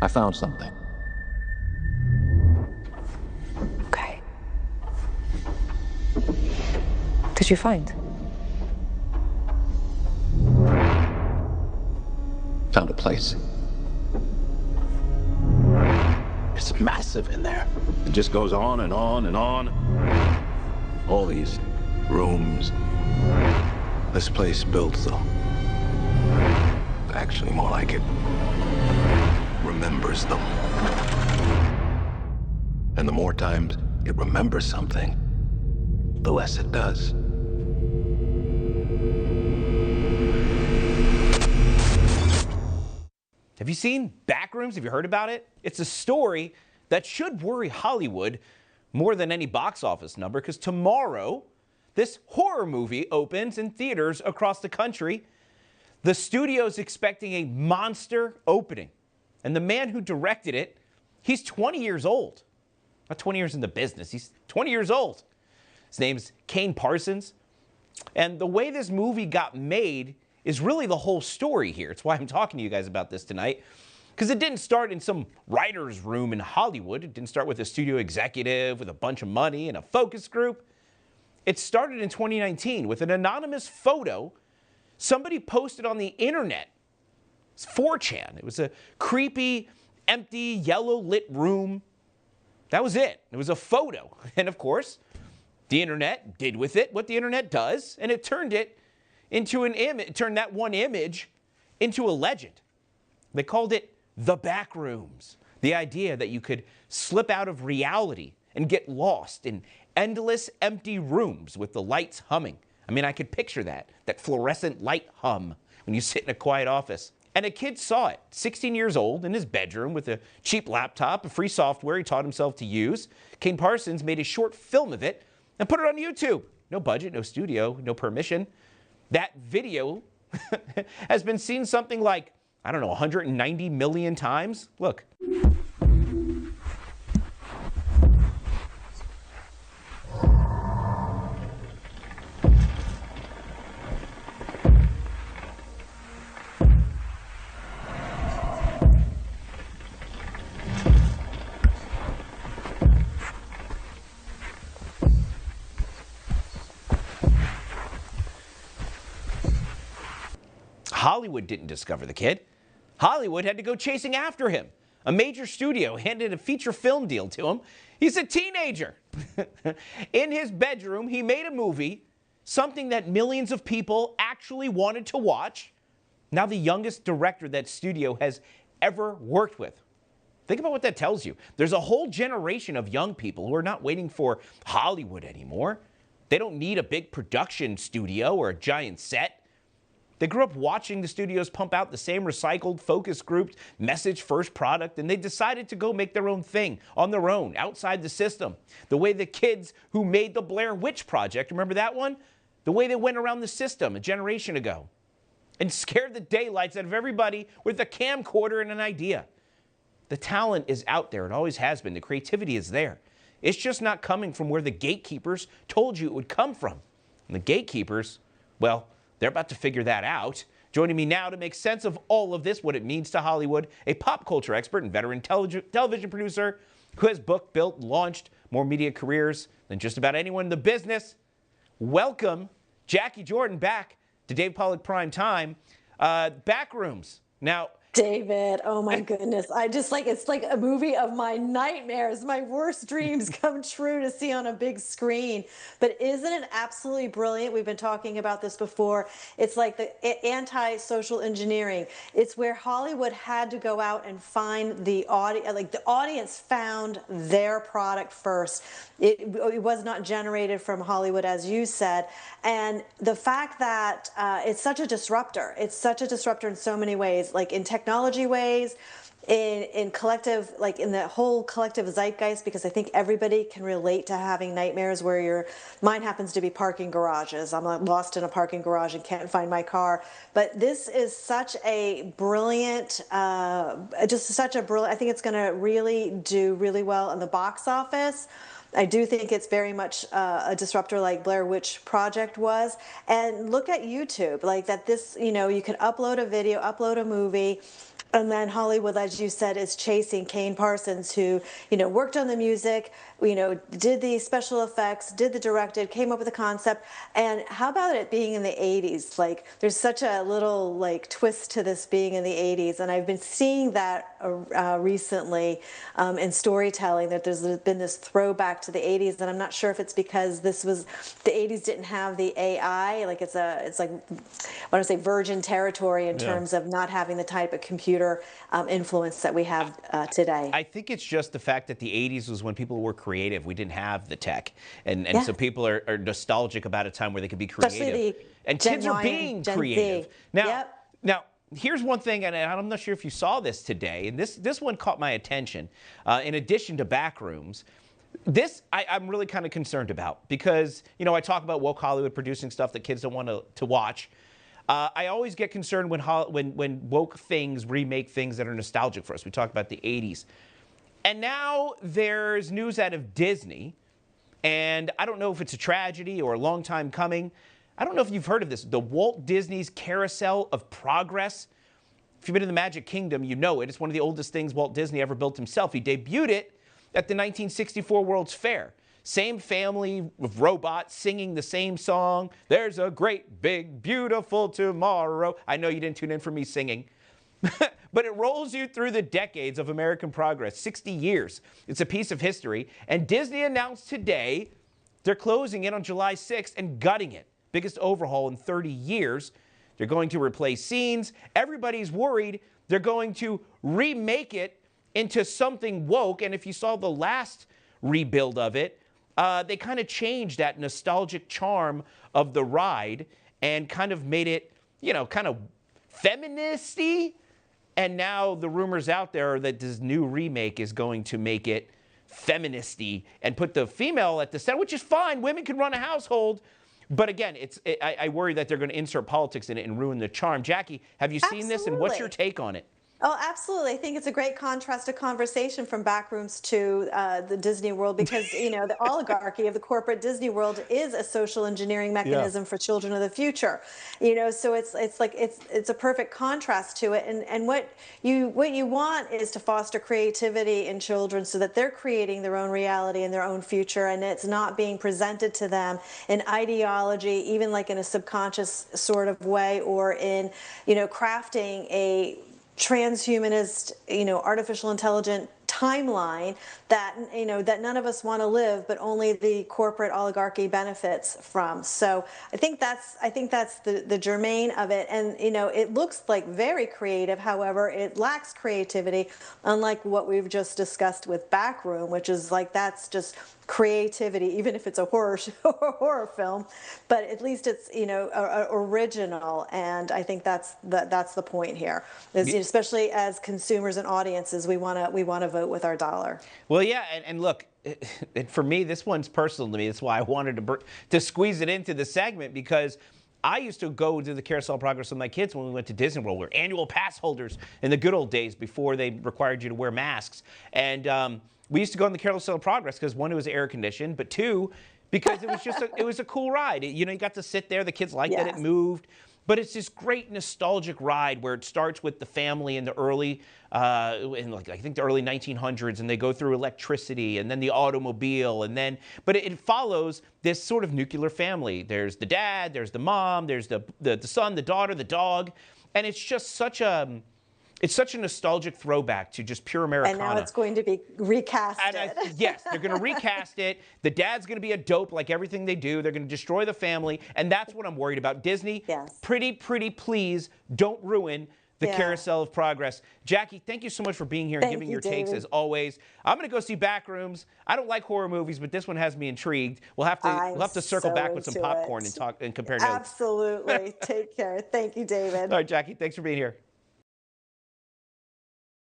I found something. Okay. What did you find? Found a place. It's massive in there. It just goes on and on and on. All these rooms. This place built, though. Actually, more like it remembers them. And the more times it remembers something, the less it does. Have you seen Backrooms? Have you heard about it? It's a story that should worry Hollywood more than any box office number, because tomorrow, this horror movie opens in theaters across the country. The studio's expecting a monster opening. And the man who directed it, he's 20 years old. Not 20 years in the business, he's 20 years old. His name's Kane Parsons. And the way this movie got made is really the whole story here. It's why I'm talking to you guys about this tonight. Because it didn't start in some writer's room in Hollywood. It didn't start with a studio executive with a bunch of money and a focus group. It started in 2019 with an anonymous photo somebody posted on the internet. It's 4chan. It was a creepy, empty, yellow lit room. That was it. It was a photo. And of course, the internet did with it what the internet does, and it turned it into an image, turned that one image into a legend. They called it the Backrooms. The idea that you could slip out of reality and get lost in endless empty rooms with the lights humming. I mean, I could picture that fluorescent light hum when you sit in a quiet office. And a kid saw it, 16 years old, in his bedroom with a cheap laptop, a free software he taught himself to use. Kane Parsons made a short film of it and put it on YouTube. No budget, no studio, no permission. That video has been seen something like, I don't know, 190 million times. Look. Hollywood didn't discover the kid. Hollywood had to go chasing after him. A major studio handed a feature film deal to him. He's a teenager. In his bedroom, he made a movie, something that millions of people actually wanted to watch. Now the youngest director that studio has ever worked with. Think about what that tells you. There's a whole generation of young people who are not waiting for Hollywood anymore. They don't need a big production studio or a giant set. They grew up watching the studios pump out the same recycled, focus grouped, message-first product, and they decided to go make their own thing on their own, outside the system. The way the kids who made the Blair Witch Project, remember that one? The way they went around the system a generation ago and scared the daylights out of everybody with a camcorder and an idea. The talent is out there. It always has been. The creativity is there. It's just not coming from where the gatekeepers told you it would come from. And the gatekeepers, well, they're about to figure that out. Joining me now to make sense of all of this, what it means to Hollywood, a pop culture expert and veteran television producer who has booked, built, launched more media careers than just about anyone in the business. Welcome, Jacquie Jordan, back to Dave Pollack Primetime. Backrooms. Now, David, oh my goodness. It's like a movie of my nightmares. My worst dreams come true to see on a big screen. But isn't it absolutely brilliant? We've been talking about this before. It's like the anti-social engineering. It's where Hollywood had to go out and find the audience. Like the audience found their product first. It was not generated from Hollywood, as you said. And the fact that it's such a disruptor. It's such a disruptor in so many ways, like in technology ways, in collective, like in the whole collective zeitgeist, because I think everybody can relate to having nightmares where mine happens to be parking garages. I'm lost in a parking garage and can't find my car. But this is such a brilliant, I think it's going to really do really well in the box office. I do think it's very much a disruptor like Blair Witch Project was. And look at YouTube, like that this, you can upload a video, upload a movie, And then Hollywood, as you said, is chasing Kane Parsons, who, worked on the music, did the special effects, did the directed, came up with the concept. And how about it being in the 80s? Like, there's such a little, twist to this being in the 80s. And I've been seeing that recently in storytelling, that there's been this throwback to the 80s. And I'm not sure if it's because the 80s didn't have the AI. Like, it's like, I want to say virgin territory in terms of not having the type of computer influence that we have today. I think it's just the fact that the 80s was when people were creative. We didn't have the tech. And so people are nostalgic about a time where they could be creative. Especially and Gen kids are Y being and Gen creative. Z. Now, here's one thing, and I'm not sure if you saw this today, and this one caught my attention. In addition to Backrooms, this I'm really kind of concerned about because, I talk about woke Hollywood producing stuff that kids don't want to watch. I always get concerned when woke things remake things that are nostalgic for us. We talked about the 80s. And now there's news out of Disney, and I don't know if it's a tragedy or a long time coming. I don't know if you've heard of this, the Walt Disney's Carousel of Progress. If you've been in the Magic Kingdom, you know it. It's one of the oldest things Walt Disney ever built himself. He debuted it at the 1964 World's Fair. Same family of robots singing the same song. There's a great, big, beautiful tomorrow. I know you didn't tune in for me singing. But it rolls you through the decades of American progress, 60 years. It's a piece of history. And Disney announced today they're closing it on July 6th and gutting it. Biggest overhaul in 30 years. They're going to replace scenes. Everybody's worried they're going to remake it into something woke. And if you saw the last rebuild of it, they kind of changed that nostalgic charm of the ride and kind of made it, kind of feministy. And now the rumors out there are that this new remake is going to make it feministy and put the female at the center, which is fine. Women can run a household. But again, I worry that they're going to insert politics in it and ruin the charm. Jacquie, have you seen this, and what's your take on it? Oh, absolutely. I think it's a great contrast to conversation from Backrooms to the Disney World because, the oligarchy of the corporate Disney World is a social engineering mechanism for children of the future. So it's a perfect contrast to it. And what you want is to foster creativity in children so that they're creating their own reality and their own future, and it's not being presented to them in ideology, even like in a subconscious sort of way, or in, crafting a transhumanist, artificial intelligent timeline that that none of us want to live, but only the corporate oligarchy benefits from. So I think that's the germane of it. And it looks like very creative. However, it lacks creativity, unlike what we've just discussed with Backroom, which is that's just creativity, even if it's a horror film, but at least it's original. And I think that's the point here. Especially as consumers and audiences, we want to vote with our dollar. Well, yeah, and look, for me, this one's personal to me. That's why I wanted to squeeze it into the segment, because I used to go to the Carousel of Progress with my kids when we went to Disney World. We were annual pass holders in the good old days before they required you to wear masks. And we used to go on the Carousel of Progress because, one, it was air conditioned, but two, because it was just it was a cool ride. You got to sit there. The kids liked that it moved. But it's this great nostalgic ride where it starts with the family in the early, I think the early 1900s, and they go through electricity and then the automobile, and then, but it follows this sort of nuclear family. There's the dad, there's the mom, there's the son, the daughter, the dog, and it's just such a nostalgic throwback to just pure Americana. And now it's going to be recast. Yes, they're going to recast it. The dad's going to be a dope like everything they do. They're going to destroy the family. And that's what I'm worried about. Disney, pretty please don't ruin the Carousel of Progress. Jacquie, thank you so much for being here and giving your takes as always. I'm going to go see Backrooms. I don't like horror movies, but this one has me intrigued. We'll have to circle back with some popcorn and talk and compare notes. Absolutely. Take care. Thank you, David. All right, Jacquie, thanks for being here.